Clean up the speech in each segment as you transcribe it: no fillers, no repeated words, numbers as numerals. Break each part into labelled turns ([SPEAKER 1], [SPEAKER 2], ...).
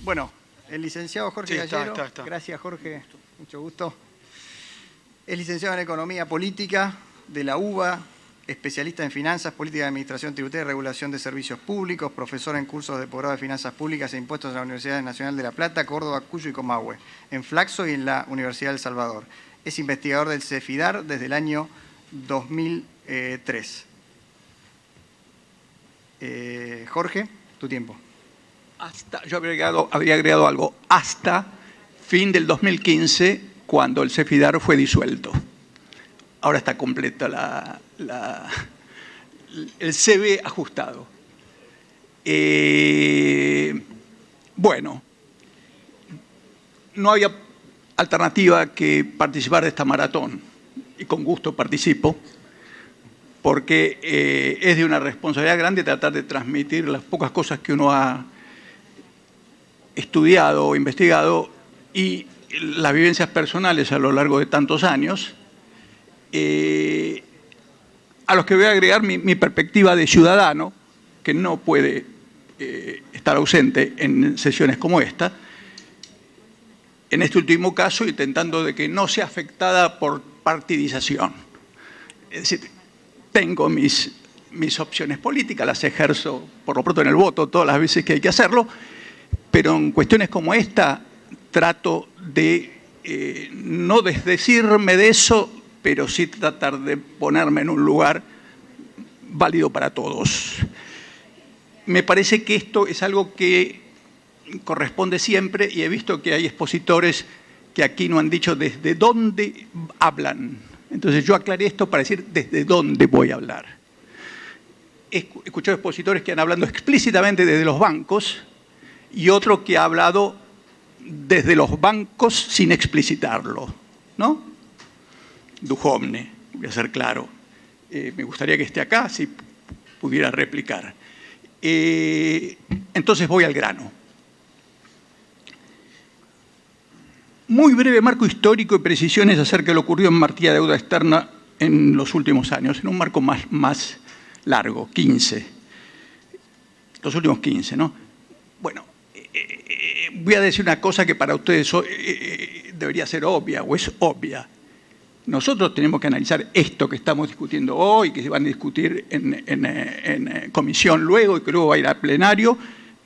[SPEAKER 1] Bueno, el licenciado Jorge
[SPEAKER 2] Sí,
[SPEAKER 1] Gallero.
[SPEAKER 2] está.
[SPEAKER 1] Gracias, Jorge. Mucho gusto. Es licenciado en Economía Política de la UBA, especialista en Finanzas, Política de Administración Tributaria y Regulación de Servicios Públicos, profesor en cursos de posgrado de Finanzas Públicas e Impuestos en la Universidad Nacional de La Plata, Córdoba, Cuyo y Comahue, en Flaxo y en la Universidad del Salvador. Es investigador del CEFIDAR desde el año 2003. Jorge, tu tiempo.
[SPEAKER 2] Yo habría agregado algo, hasta fin del 2015, cuando el CEFIDAR fue disuelto. Ahora está completa el CV ajustado. Bueno, no había alternativa que participar de esta maratón, y con gusto participo, porque es de una responsabilidad grande tratar de transmitir las pocas cosas que uno ha estudiado o investigado y las vivencias personales a lo largo de tantos años, a los que voy a agregar mi perspectiva de ciudadano, que no puede estar ausente en sesiones como esta, en este último caso intentando de que no sea afectada por partidización. Es decir, tengo mis opciones políticas, las ejerzo por lo pronto en el voto todas las veces que hay que hacerlo, pero en cuestiones como esta trato de no desdecirme de eso, pero sí tratar de ponerme en un lugar válido para todos. Me parece que esto es algo que corresponde siempre, y he visto que hay expositores que aquí no han dicho desde dónde hablan. Entonces yo aclaré esto para decir desde dónde voy a hablar. He escuchado expositores que han hablado explícitamente desde los bancos y otro que ha hablado desde los bancos sin explicitarlo, ¿no? Duhovne, voy a ser claro. Me gustaría que esté acá, si pudiera replicar. Entonces voy al grano. Muy breve marco histórico y precisiones acerca de lo ocurrido en materia de deuda externa en los últimos años, en un marco más largo, 15. Los últimos 15, ¿no? Bueno, voy a decir una cosa que para ustedes debería ser obvia, o es obvia. Nosotros tenemos que analizar esto que estamos discutiendo hoy, que se van a discutir en comisión luego y que luego va a ir al plenario,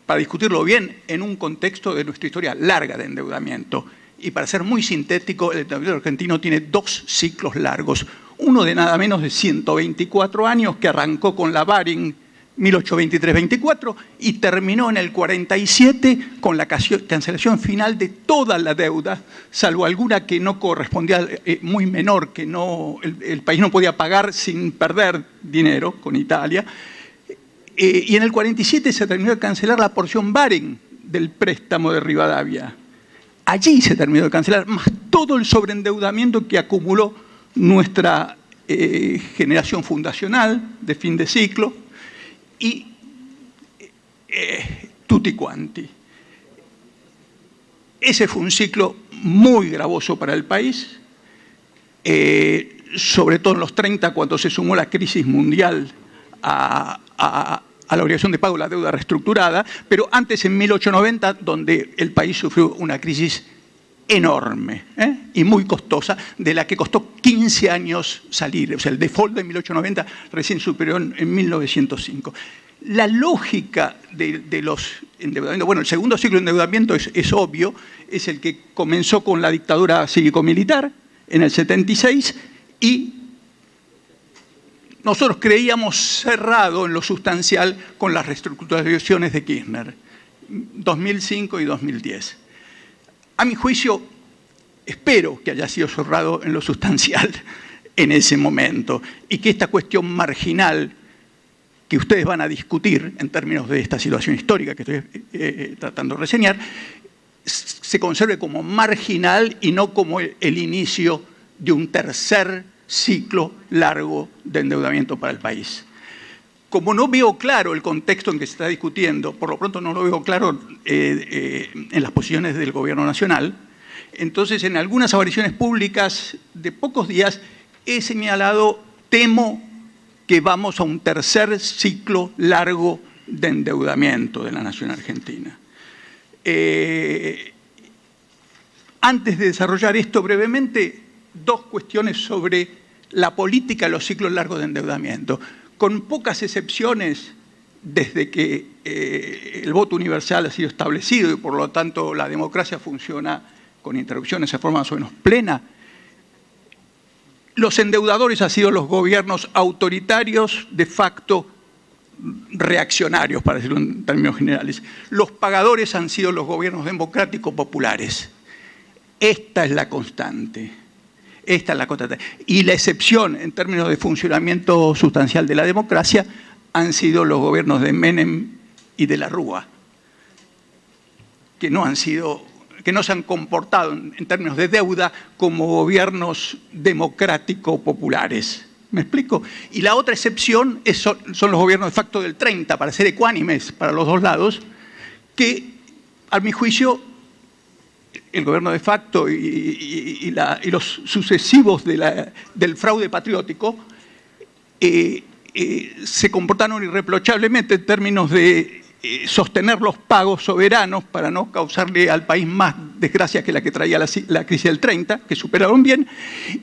[SPEAKER 2] para discutirlo bien en un contexto de nuestra historia larga de endeudamiento. Y para ser muy sintético, el endeudamiento argentino tiene dos ciclos largos. Uno de nada menos de 124 años, que arrancó con la Baring 1823-24 y terminó en el 47 con la cancelación final de toda la deuda, salvo alguna que no correspondía, muy menor, que no, el país no podía pagar sin perder dinero con Italia. Y en el 47 se terminó de cancelar la porción Baring del préstamo de Rivadavia. Allí se terminó de cancelar, más todo el sobreendeudamiento que acumuló nuestra generación fundacional de fin de ciclo, y tutti quanti. Ese fue un ciclo muy gravoso para el país, sobre todo en los 30, cuando se sumó la crisis mundial a la obligación de pago de la deuda reestructurada, pero antes en 1890, donde el país sufrió una crisis enorme y muy costosa, de la que costó 15 años salir. O sea, el default de 1890 recién superó en 1905. La lógica de los endeudamientos, bueno, el segundo ciclo de endeudamiento es obvio, es el que comenzó con la dictadura cívico-militar en el 76 y nosotros creíamos cerrado en lo sustancial con las reestructuraciones de Kirchner, 2005 y 2010. A mi juicio, espero que haya sido cerrado en lo sustancial en ese momento y que esta cuestión marginal que ustedes van a discutir en términos de esta situación histórica que estoy tratando de reseñar, se conserve como marginal y no como el inicio de un tercer ciclo largo de endeudamiento para el país. Como no veo claro el contexto en que se está discutiendo, por lo pronto no lo veo claro en las posiciones del Gobierno Nacional, entonces en algunas apariciones públicas de pocos días he señalado, temo que vamos a un tercer ciclo largo de endeudamiento de la nación argentina. Antes de desarrollar esto brevemente, dos cuestiones sobre la política de los ciclos largos de endeudamiento. Con pocas excepciones, desde que el voto universal ha sido establecido y por lo tanto la democracia funciona con interrupciones de forma más o menos plena, los endeudadores han sido los gobiernos autoritarios de facto reaccionarios, para decirlo en términos generales. Los pagadores han sido los gobiernos democráticos populares. Esta es la constante. Esta es la constante. Y la excepción en términos de funcionamiento sustancial de la democracia han sido los gobiernos de Menem y de la Rúa, que no se han comportado en términos de deuda como gobiernos democrático-populares. ¿Me explico? Y la otra excepción son los gobiernos de facto del 30, para ser ecuánimes para los dos lados, que, a mi juicio, el gobierno de facto y los sucesivos del fraude patriótico se comportaron irreprochablemente en términos de sostener los pagos soberanos para no causarle al país más desgracias que la que traía la crisis del 30, que superaron bien,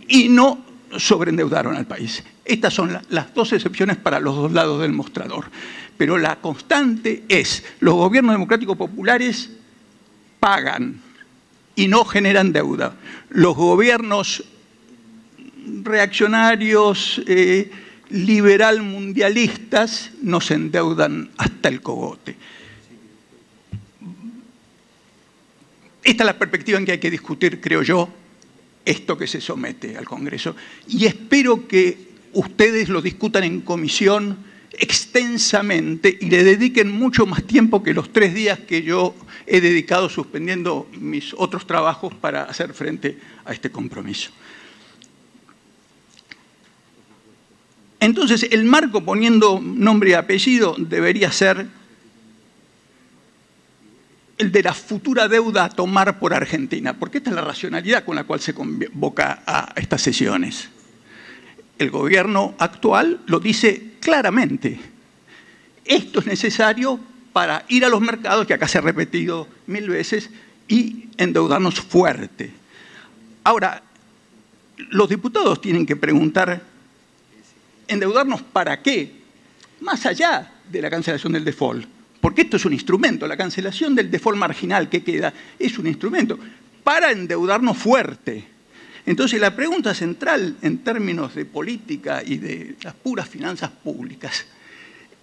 [SPEAKER 2] y no sobreendeudaron al país. Estas son las dos excepciones para los dos lados del mostrador. Pero la constante es, los gobiernos democráticos populares pagan y no generan deuda. Los gobiernos reaccionarios, liberal mundialistas, nos endeudan hasta el cogote. Esta es la perspectiva en que hay que discutir, creo yo, esto que se somete al Congreso. Y espero que ustedes lo discutan en comisión extensamente y le dediquen mucho más tiempo que los 3 días que yo he dedicado suspendiendo mis otros trabajos para hacer frente a este compromiso. Entonces, el marco, poniendo nombre y apellido, debería ser el de la futura deuda a tomar por Argentina, porque esta es la racionalidad con la cual se convoca a estas sesiones. El gobierno actual lo dice claramente. Esto es necesario para ir a los mercados, que acá se ha repetido 1000 veces, y endeudarnos fuerte. Ahora, los diputados tienen que preguntar, ¿endeudarnos para qué? Más allá de la cancelación del default. Porque esto es un instrumento, la cancelación del default marginal que queda es un instrumento para endeudarnos fuerte. Entonces la pregunta central en términos de política y de las puras finanzas públicas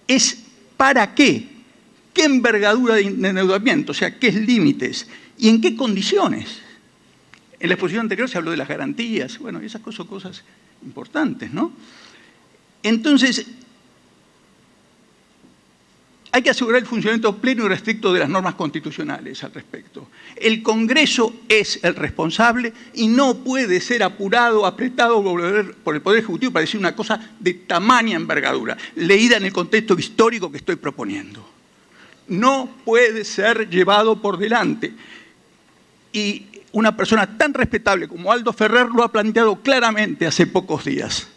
[SPEAKER 2] es ¿para qué? ¿Qué envergadura de endeudamiento? O sea, ¿qué límites? ¿Y en qué condiciones? En la exposición anterior se habló de las garantías, bueno, esas son cosas importantes, ¿no? Entonces, hay que asegurar el funcionamiento pleno y restricto de las normas constitucionales al respecto. El Congreso es el responsable y no puede ser apurado, apretado por el Poder Ejecutivo para decir una cosa de tamaña envergadura, leída en el contexto histórico que estoy proponiendo. No puede ser llevado por delante. Y una persona tan respetable como Aldo Ferrer lo ha planteado claramente hace pocos días.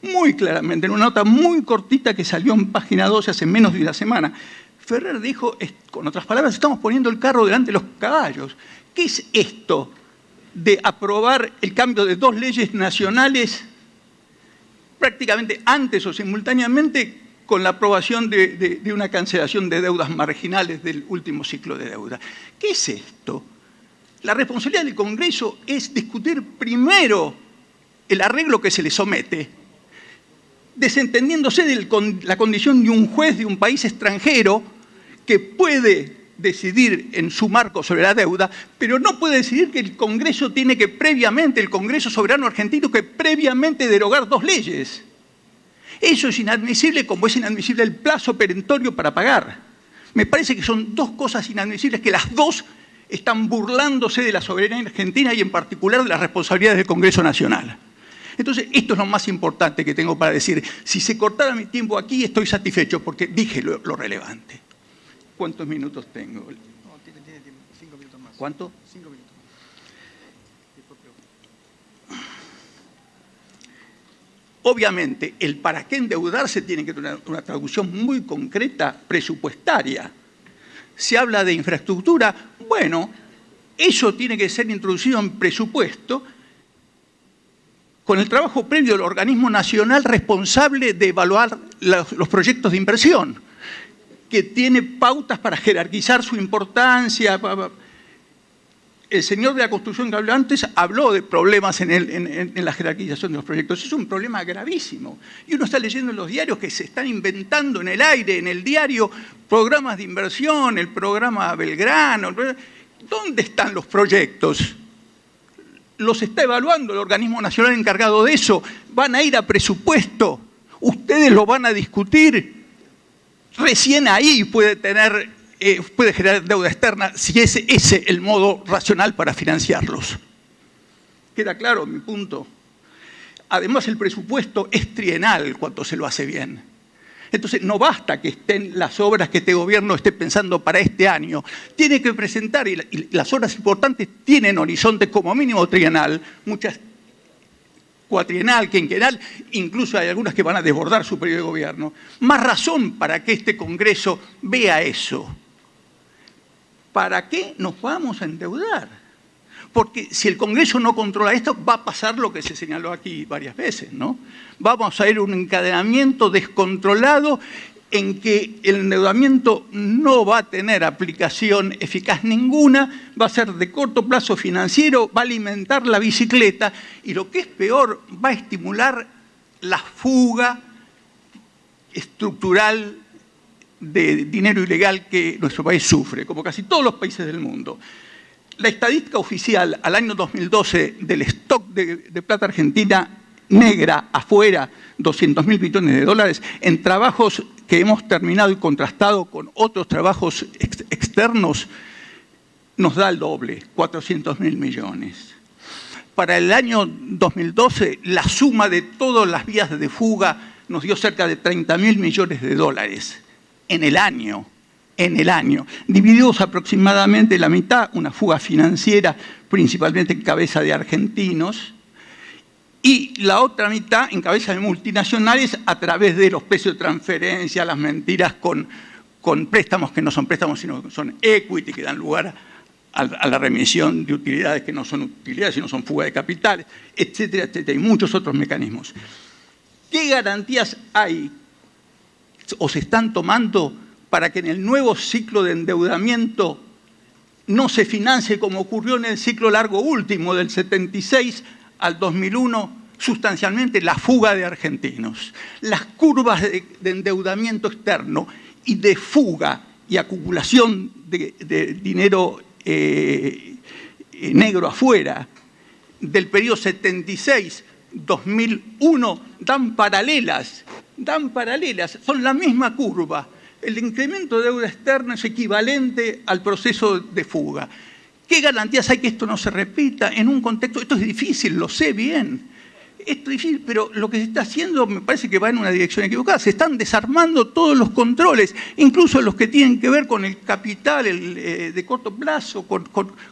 [SPEAKER 2] Muy claramente, en una nota muy cortita que salió en página 12 hace menos de una semana. Ferrer dijo, con otras palabras, estamos poniendo el carro delante de los caballos. ¿Qué es esto de aprobar el cambio de 2 leyes nacionales prácticamente antes o simultáneamente con la aprobación de una cancelación de deudas marginales del último ciclo de deuda? ¿Qué es esto? La responsabilidad del Congreso es discutir primero el arreglo que se le somete, desentendiéndose de la condición de un juez de un país extranjero que puede decidir en su marco sobre la deuda, pero no puede decidir que el Congreso tiene que previamente, el Congreso soberano argentino, que previamente derogar 2 leyes. Eso es inadmisible, como es inadmisible el plazo perentorio para pagar. Me parece que son 2 cosas inadmisibles, que las 2 están burlándose de la soberanía argentina y en particular de las responsabilidades del Congreso Nacional. Entonces, esto es lo más importante que tengo para decir. Si se cortara mi tiempo aquí, estoy satisfecho porque dije lo relevante. ¿Cuántos minutos tengo?
[SPEAKER 1] No, tiene tiempo, 5 minutos más.
[SPEAKER 2] ¿Cuánto?
[SPEAKER 1] 5 minutos más.
[SPEAKER 2] Obviamente, el para qué endeudarse tiene que tener una traducción muy concreta presupuestaria. se habla de infraestructura. Bueno, eso tiene que ser introducido en presupuesto con el trabajo previo del organismo nacional responsable de evaluar los proyectos de inversión, que tiene pautas para jerarquizar su importancia. El señor de la construcción que habló antes habló de problemas en la jerarquización de los proyectos. Es un problema gravísimo. Y uno está leyendo en los diarios que se están inventando en el aire, en el diario, programas de inversión, el programa Belgrano. ¿Dónde están los proyectos? Los está evaluando el organismo nacional encargado de eso. Van a ir a presupuesto. Ustedes lo van a discutir. Recién ahí puede generar deuda externa si es ese el modo racional para financiarlos. ¿Queda claro mi punto? Además, el presupuesto es trienal cuando se lo hace bien. Entonces, no basta que estén las obras que este gobierno esté pensando para este año. Tiene que presentar, y las obras importantes tienen horizonte como mínimo trienal, muchas cuatrienal, quinquenal, incluso hay algunas que van a desbordar su periodo de gobierno. Más razón para que este Congreso vea eso. ¿Para qué nos vamos a endeudar? Porque si el Congreso no controla esto, va a pasar lo que se señaló aquí varias veces, ¿no? Vamos a ir a un encadenamiento descontrolado en que el endeudamiento no va a tener aplicación eficaz ninguna, va a ser de corto plazo financiero, va a alimentar la bicicleta y lo que es peor, va a estimular la fuga estructural de dinero ilegal que nuestro país sufre, como casi todos los países del mundo. La estadística oficial al año 2012 del stock de plata argentina negra afuera, 200.000 millones de dólares, en trabajos que hemos terminado y contrastado con otros trabajos externos, nos da el doble, 400.000 millones. Para el año 2012, la suma de todas las vías de fuga nos dio cerca de 30.000 millones de dólares en el año, divididos aproximadamente la mitad, una fuga financiera, principalmente en cabeza de argentinos, y la otra mitad en cabeza de multinacionales a través de los precios de transferencia, las mentiras con préstamos que no son préstamos, sino que son equity, que dan lugar a la remisión de utilidades que no son utilidades, sino son fuga de capitales, etcétera, etcétera, y muchos otros mecanismos. ¿Qué garantías hay o se están tomando para que en el nuevo ciclo de endeudamiento no se financie como ocurrió en el ciclo largo último, del 76 al 2001, sustancialmente la fuga de argentinos? Las curvas de endeudamiento externo y de fuga y acumulación de dinero negro afuera del periodo 76-2001 dan paralelas, son la misma curva. El incremento de deuda externa es equivalente al proceso de fuga. ¿Qué garantías hay que esto no se repita en un contexto? Esto es difícil, lo sé bien. Esto es difícil, pero lo que se está haciendo me parece que va en una dirección equivocada. Se están desarmando todos los controles, incluso los que tienen que ver con el capital de corto plazo, con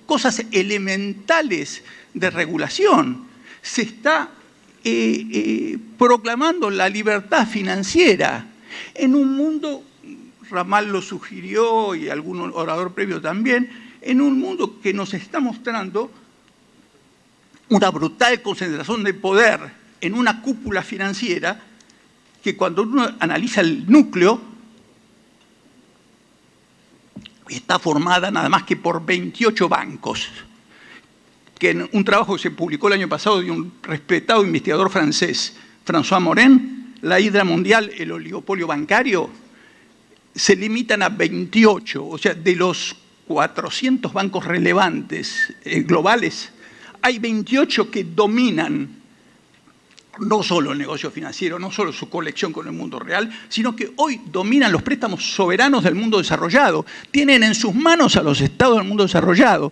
[SPEAKER 2] cosas elementales de regulación. Se está proclamando la libertad financiera en un mundo, Ramal lo sugirió y algún orador previo también, en un mundo que nos está mostrando una brutal concentración de poder en una cúpula financiera que cuando uno analiza el núcleo está formada nada más que por 28 bancos, que en un trabajo que se publicó el año pasado de un respetado investigador francés, François Morin, la hidra mundial, el oligopolio bancario, se limitan a 28, o sea, de los 400 bancos relevantes globales, hay 28 que dominan no solo el negocio financiero, no solo su conexión con el mundo real, sino que hoy dominan los préstamos soberanos del mundo desarrollado. Tienen en sus manos a los estados del mundo desarrollado.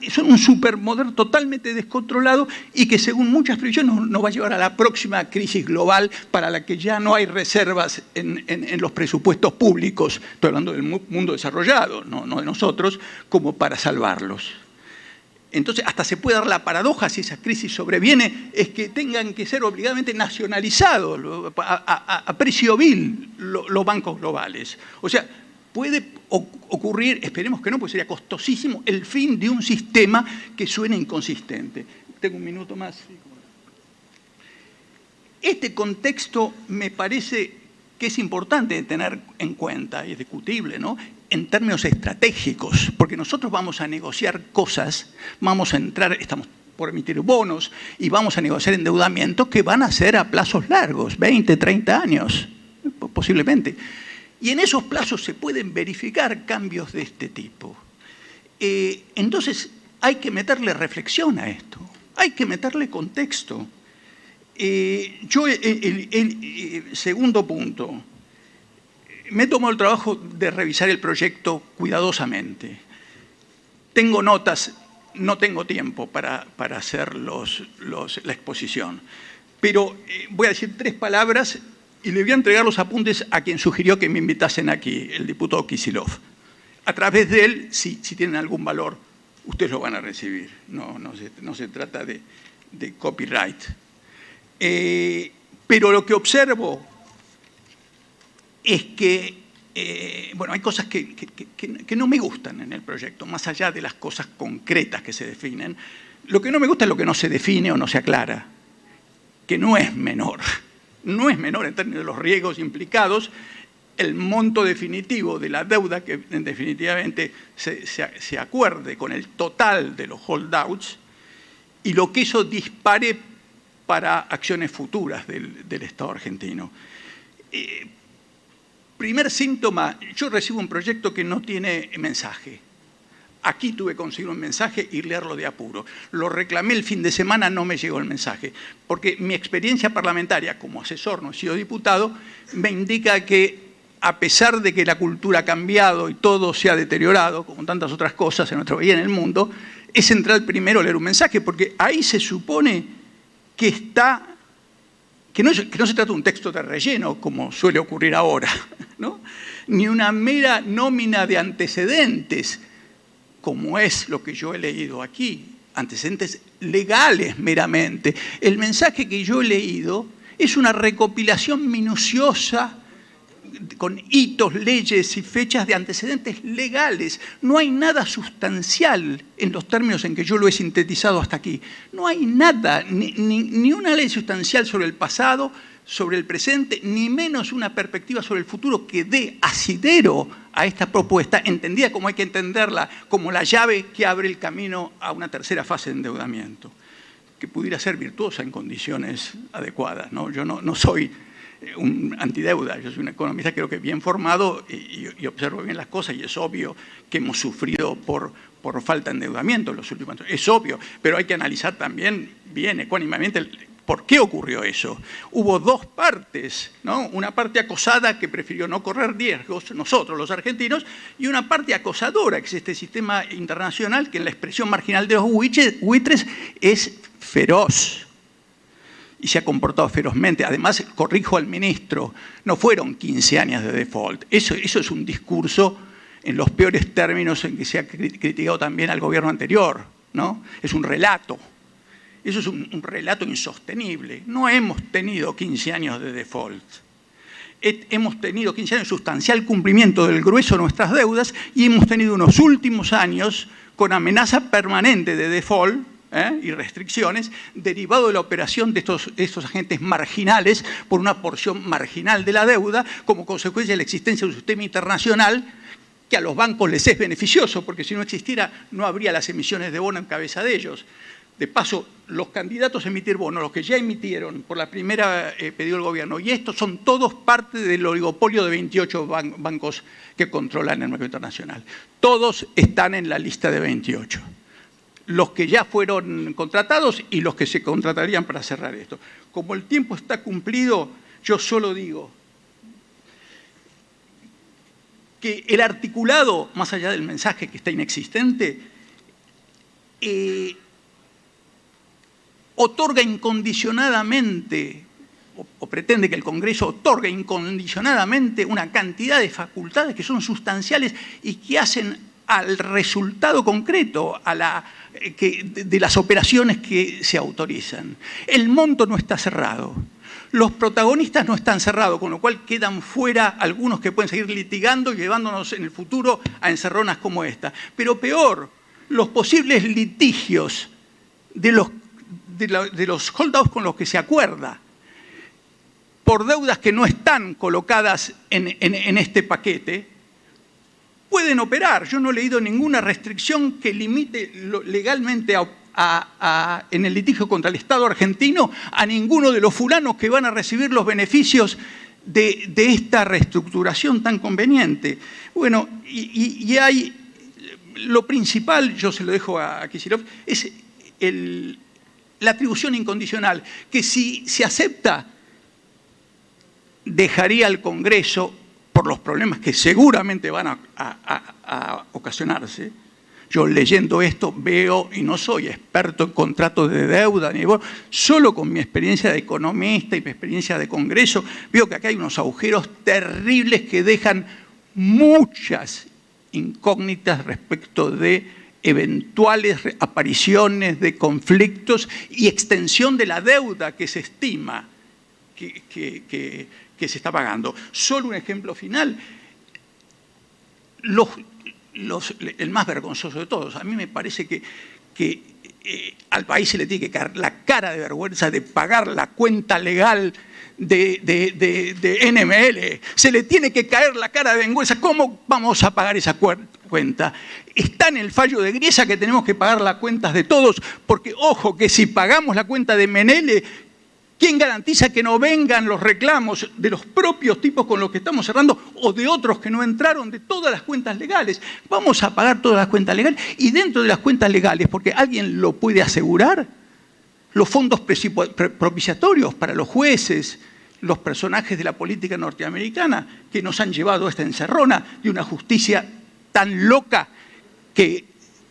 [SPEAKER 2] Son un superpoder totalmente descontrolado y que, según muchas previsiones, nos va a llevar a la próxima crisis global para la que ya no hay reservas en los presupuestos públicos. Estoy hablando del mundo desarrollado, no de nosotros, como para salvarlos. Entonces, hasta se puede dar la paradoja, si esa crisis sobreviene, es que tengan que ser obligadamente nacionalizados a precio vil los bancos globales. O sea, puede ocurrir, esperemos que no, porque sería costosísimo, el fin de un sistema que suene inconsistente. Tengo un minuto más. Este contexto me parece que es importante tener en cuenta, y es discutible, ¿no?, en términos estratégicos, porque nosotros vamos a negociar cosas, vamos a entrar, estamos por emitir bonos y vamos a negociar endeudamientos que van a ser a plazos largos, 20, 30 años, posiblemente. Y en esos plazos se pueden verificar cambios de este tipo. Entonces, hay que meterle reflexión a esto, hay que meterle contexto. Segundo punto, me he tomado el trabajo de revisar el proyecto cuidadosamente. Tengo notas, no tengo tiempo para hacer la exposición, pero voy a decir 3 palabras y le voy a entregar los apuntes a quien sugirió que me invitasen aquí, el diputado Kicillof. A través de él, si tienen algún valor, ustedes lo van a recibir. No se trata de copyright. Pero lo que observo es que, bueno, hay cosas que no me gustan en el proyecto, más allá de las cosas concretas que se definen. Lo que no me gusta es lo que no se define o no se aclara, que no es menor. No es menor en términos de los riesgos implicados el monto definitivo de la deuda que definitivamente se acuerde con el total de los holdouts y lo que eso dispare para acciones futuras del Estado argentino. Primer síntoma, yo recibo un proyecto que no tiene mensaje. Aquí tuve que conseguir un mensaje y leerlo de apuro. Lo reclamé el fin de semana, no me llegó el mensaje, porque mi experiencia parlamentaria como asesor, no he sido diputado, me indica que a pesar de que la cultura ha cambiado y todo se ha deteriorado, como tantas otras cosas en nuestro país y en el mundo, es central primero leer un mensaje, porque ahí se supone que no se trata de un texto de relleno, como suele ocurrir ahora, ¿no?, ni una mera nómina de antecedentes, como es lo que yo he leído aquí, antecedentes legales meramente. El mensaje que yo he leído es una recopilación minuciosa con hitos, leyes y fechas de antecedentes legales. No hay nada sustancial en los términos en que yo lo he sintetizado hasta aquí. No hay nada, ni una ley sustancial sobre el pasado, sobre el presente, ni menos una perspectiva sobre el futuro que dé asidero a esta propuesta, entendida como hay que entenderla, como la llave que abre el camino a una tercera fase de endeudamiento, que pudiera ser virtuosa en condiciones adecuadas, ¿no? Yo no soy un antideuda, yo soy un economista creo que bien formado y observo bien las cosas, y es obvio que hemos sufrido por falta de endeudamiento en los últimos años. Es obvio, pero hay que analizar también bien ecuánimamente por qué ocurrió eso. Hubo 2 partes, ¿no? Una parte acosada que prefirió no correr riesgos, nosotros los argentinos, y una parte acosadora, que es este sistema internacional que en la expresión marginal de los buitres es feroz. Y se ha comportado ferozmente. Además, corrijo al ministro, no fueron 15 años de default. Eso es un discurso en los peores términos en que se ha criticado también al gobierno anterior, ¿no? Es un relato. Eso es un relato insostenible. No hemos tenido 15 años de default. Hemos tenido 15 años de sustancial cumplimiento del grueso de nuestras deudas y hemos tenido unos últimos años con amenaza permanente de default y restricciones derivado de la operación de estos agentes marginales por una porción marginal de la deuda como consecuencia de la existencia de un sistema internacional que a los bancos les es beneficioso, porque si no existiera no habría las emisiones de bono en cabeza de ellos. De paso, los candidatos a emitir bonos, los que ya emitieron por la primera pedido el gobierno, y estos son todos parte del oligopolio de 28 bancos que controlan el mercado internacional. Todos están en la lista de 28. Los que ya fueron contratados y los que se contratarían para cerrar esto. Como el tiempo está cumplido, yo solo digo que el articulado, más allá del mensaje que está inexistente, otorga incondicionadamente, o pretende que el Congreso otorgue incondicionadamente una cantidad de facultades que son sustanciales y que hacen al resultado concreto, de las operaciones que se autorizan. El monto no está cerrado. Los protagonistas no están cerrados, con lo cual quedan fuera algunos que pueden seguir litigando y llevándonos en el futuro a encerronas como esta. Pero peor, los posibles litigios de los holdouts con los que se acuerda, por deudas que no están colocadas en este paquete, pueden operar. Yo no he leído ninguna restricción que limite legalmente en el litigio contra el Estado argentino a ninguno de los fulanos que van a recibir los beneficios de esta reestructuración tan conveniente. Bueno, y hay lo principal, yo se lo dejo a Kicillof, es la atribución incondicional, que si se acepta, dejaría al Congreso, por los problemas que seguramente van a ocasionarse. Yo leyendo esto veo, y no soy experto en contratos de deuda, solo con mi experiencia de economista y mi experiencia de Congreso, veo que acá hay unos agujeros terribles que dejan muchas incógnitas respecto de eventuales apariciones de conflictos y extensión de la deuda que se estima que se está pagando. Solo un ejemplo final. El más vergonzoso de todos, a mí me parece que al país se le tiene que caer la cara de vergüenza de pagar la cuenta legal de NML. Se le tiene que caer la cara de vergüenza. ¿Cómo vamos a pagar esa cuenta? Está en el fallo de Griesa que tenemos que pagar las cuentas de todos, porque ojo que si pagamos la cuenta de Menele, ¿quién garantiza que no vengan los reclamos de los propios tipos con los que estamos cerrando o de otros que no entraron, de todas las cuentas legales? Vamos a pagar todas las cuentas legales y dentro de las cuentas legales, porque alguien lo puede asegurar, los fondos propiciatorios para los jueces, los personajes de la política norteamericana que nos han llevado a esta encerrona de una justicia tan loca que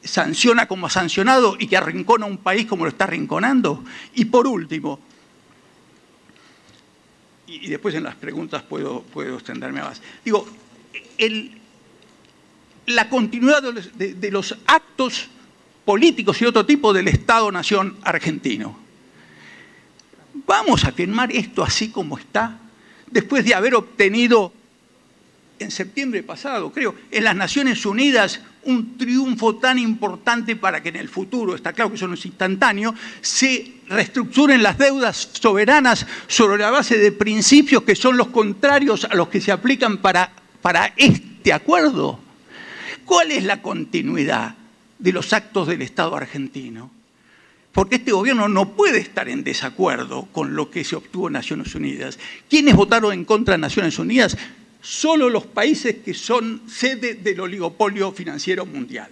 [SPEAKER 2] sanciona como ha sancionado y que arrincona a un país como lo está arrinconando. Y por último, y después en las preguntas puedo extenderme más. Digo, la continuidad de los actos políticos y otro tipo del Estado-Nación argentino. ¿Vamos a firmar esto así como está? Después de haber obtenido, en septiembre pasado, creo, en las Naciones Unidas, un triunfo tan importante para que en el futuro, está claro que eso no es instantáneo, se reestructuren las deudas soberanas sobre la base de principios que son los contrarios a los que se aplican para este acuerdo. ¿Cuál es la continuidad de los actos del Estado argentino? Porque este gobierno no puede estar en desacuerdo con lo que se obtuvo en Naciones Unidas. ¿Quiénes votaron en contra de Naciones Unidas? Solo los países que son sede del oligopolio financiero mundial.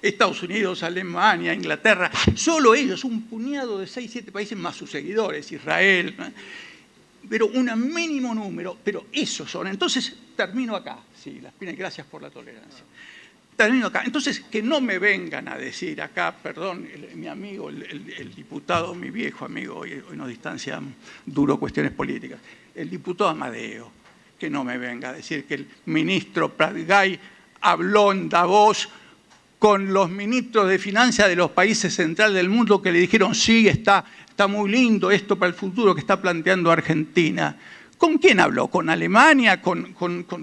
[SPEAKER 2] Estados Unidos, Alemania, Inglaterra, solo ellos, un puñado de 6, 7 países más sus seguidores, Israel, pero un mínimo número, pero esos son. Entonces, termino acá. Sí, gracias por la tolerancia. Termino acá. Entonces, que no me vengan a decir acá, perdón, mi amigo, el diputado, mi viejo amigo, hoy nos distancian duro cuestiones políticas, el diputado Amadeo, que no me venga a decir que el ministro Pratgay habló en Davos con los ministros de finanzas de los países centrales del mundo que le dijeron, sí, está muy lindo esto para el futuro que está planteando Argentina. ¿Con quién habló? ¿Con Alemania?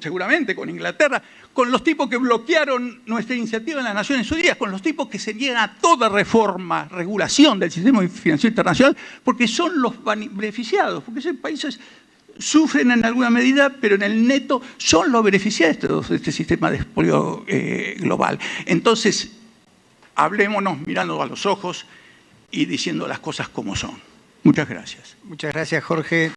[SPEAKER 2] Seguramente con Inglaterra, con los tipos que bloquearon nuestra iniciativa en las Naciones Unidas, con los tipos que se niegan a toda reforma, regulación del sistema financiero internacional, porque son los beneficiados, porque esos países sufren en alguna medida, pero en el neto son los beneficiados de este sistema de expolio global. Entonces, hablémonos mirando a los ojos y diciendo las cosas como son. Muchas gracias.
[SPEAKER 1] Muchas gracias, Jorge.